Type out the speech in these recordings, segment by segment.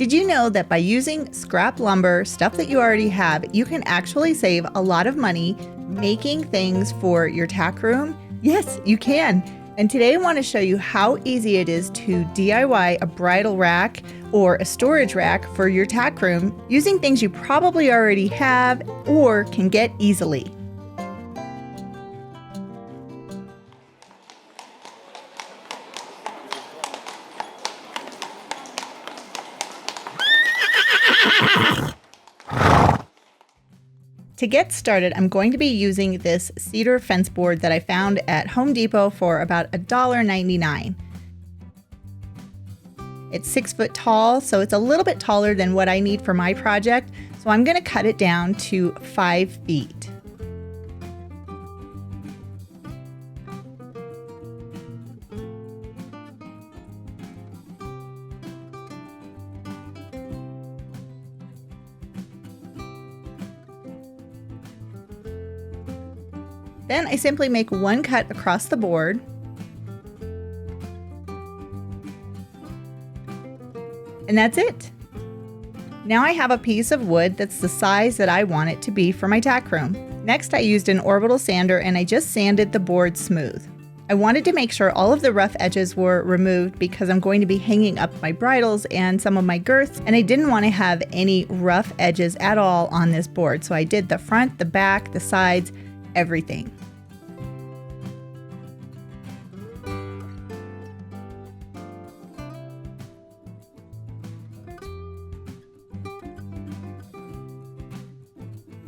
Did you know that by using scrap lumber, stuff that you already have, you can actually save a lot of money making things for your tack room? Yes, you can. And today I want to show you how easy it is to DIY a bridle rack or a storage rack for your tack room using things you probably already have or can get easily. To get started, I'm going to be using this cedar fence board that I found at Home Depot for about $1.99. It's 6 foot tall, so it's a little bit taller than what I need for my project. So I'm going to cut it down to 5 feet. Then I simply make one cut across the board. And that's it. Now I have a piece of wood that's the size that I want it to be for my tack room. Next I used an orbital sander and I just sanded the board smooth. I wanted to make sure all of the rough edges were removed because I'm going to be hanging up my bridles and some of my girths, and I didn't want to have any rough edges at all on this board. So I did the front, the back, the sides, everything.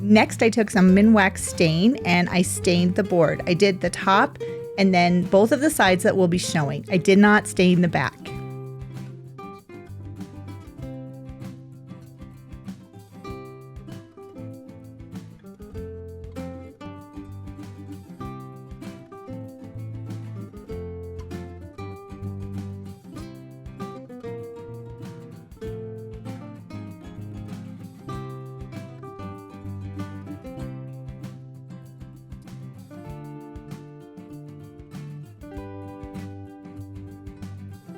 Next, I took some Minwax stain and I stained the board. I did the top and then both of the sides that will be showing. I did not stain the back.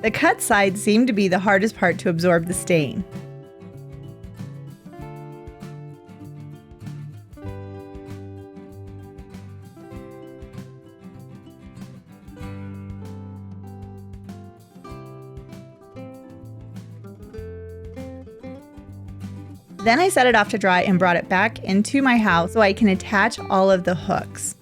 The cut sides seem to be the hardest part to absorb the stain. Then I set it off to dry and brought it back into my house so I can attach all of the hooks.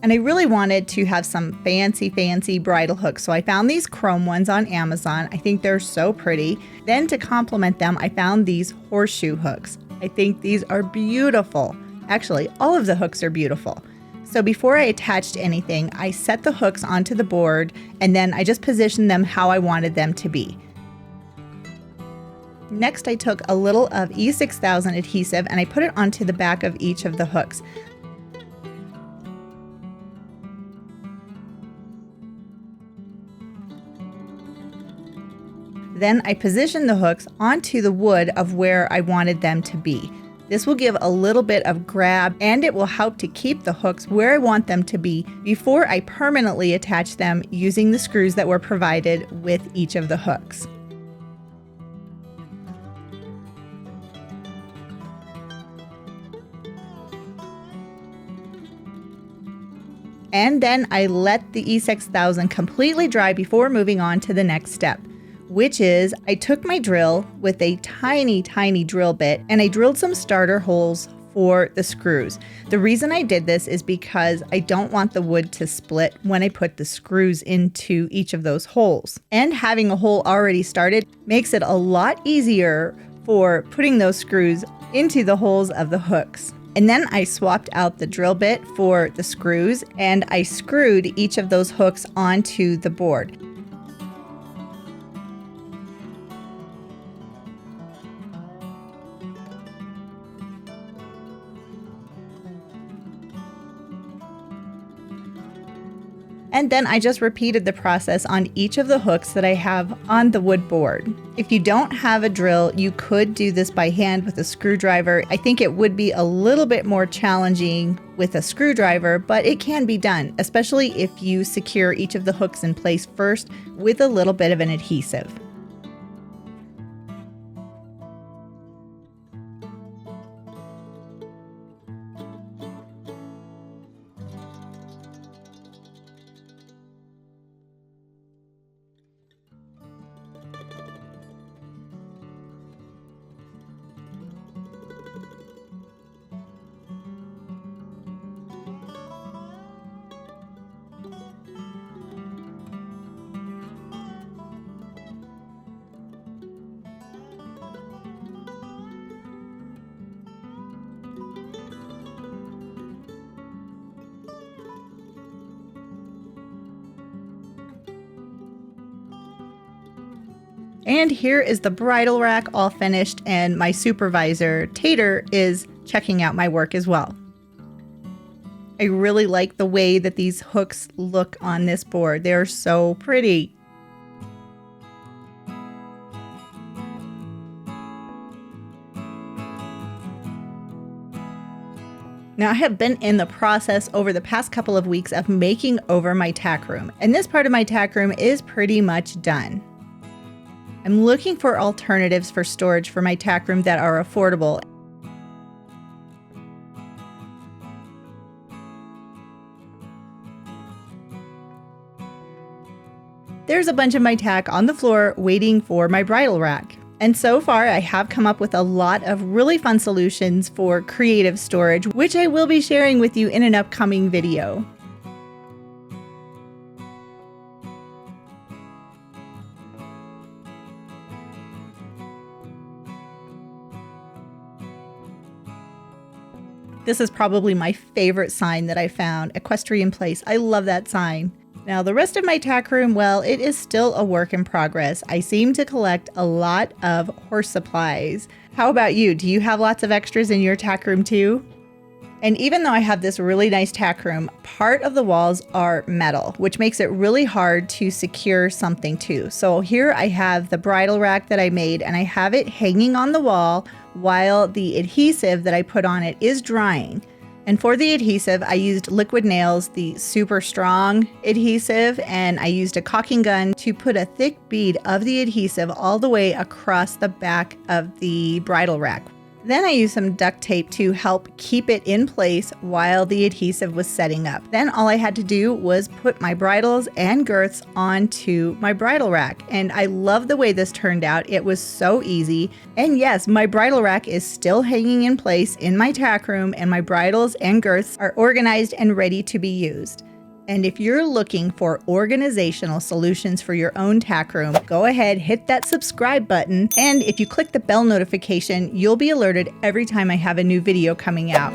And I really wanted to have some fancy bridle hooks, so I found these chrome ones on Amazon. I think they're so pretty. Then to complement them, I found these horseshoe hooks. I think these are beautiful. Actually, all of the hooks are beautiful. So before I attached anything, I set the hooks onto the board and then I just positioned them how I wanted them to be. Next, I took a little of E6000 adhesive and I put it onto the back of each of the hooks. Then I positioned the hooks onto the wood of where I wanted them to be. This will give a little bit of grab and it will help to keep the hooks where I want them to be before I permanently attach them using the screws that were provided with each of the hooks. And then I let the E6000 completely dry before moving on to the next step, which is I took my drill with a tiny drill bit and I drilled some starter holes for the screws. The reason I did this is because I don't want the wood to split when I put the screws into each of those holes. And having a hole already started makes it a lot easier for putting those screws into the holes of the hooks. And then I swapped out the drill bit for the screws and I screwed each of those hooks onto the board. And then I just repeated the process on each of the hooks that I have on the wood board. If you don't have a drill, you could do this by hand with a screwdriver. I think it would be a little bit more challenging with a screwdriver, but it can be done, especially if you secure each of the hooks in place first with a little bit of an adhesive. And here is the bridle rack all finished, and my supervisor, Tater, is checking out my work as well. I really like the way that these hooks look on this board. They're so pretty. Now, I have been in the process over the past couple of weeks of making over my tack room, and this part of my tack room is pretty much done. I'm looking for alternatives for storage for my tack room that are affordable. There's a bunch of my tack on the floor waiting for my bridle rack. And so far, I have come up with a lot of really fun solutions for creative storage, which I will be sharing with you in an upcoming video. This is probably my favorite sign that I found, Equestrian Place. I love that sign. Now, the rest of my tack room, well, it is still a work in progress. I seem to collect a lot of horse supplies. How about you? Do you have lots of extras in your tack room too? And even though I have this really nice tack room, part of the walls are metal, which makes it really hard to secure something to. So here I have the bridle rack that I made, and I have it hanging on the wall while the adhesive that I put on it is drying. And for the adhesive, I used liquid nails, the super strong adhesive, and I used a caulking gun to put a thick bead of the adhesive all the way across the back of the bridle rack. Then I used some duct tape to help keep it in place while the adhesive was setting up. Then all I had to do was put my bridles and girths onto my bridle rack. And I love the way this turned out. It was so easy. And yes, my bridle rack is still hanging in place in my tack room, and my bridles and girths are organized and ready to be used. And if you're looking for organizational solutions for your own tack room, go ahead, hit that subscribe button. And if you click the bell notification, you'll be alerted every time I have a new video coming out.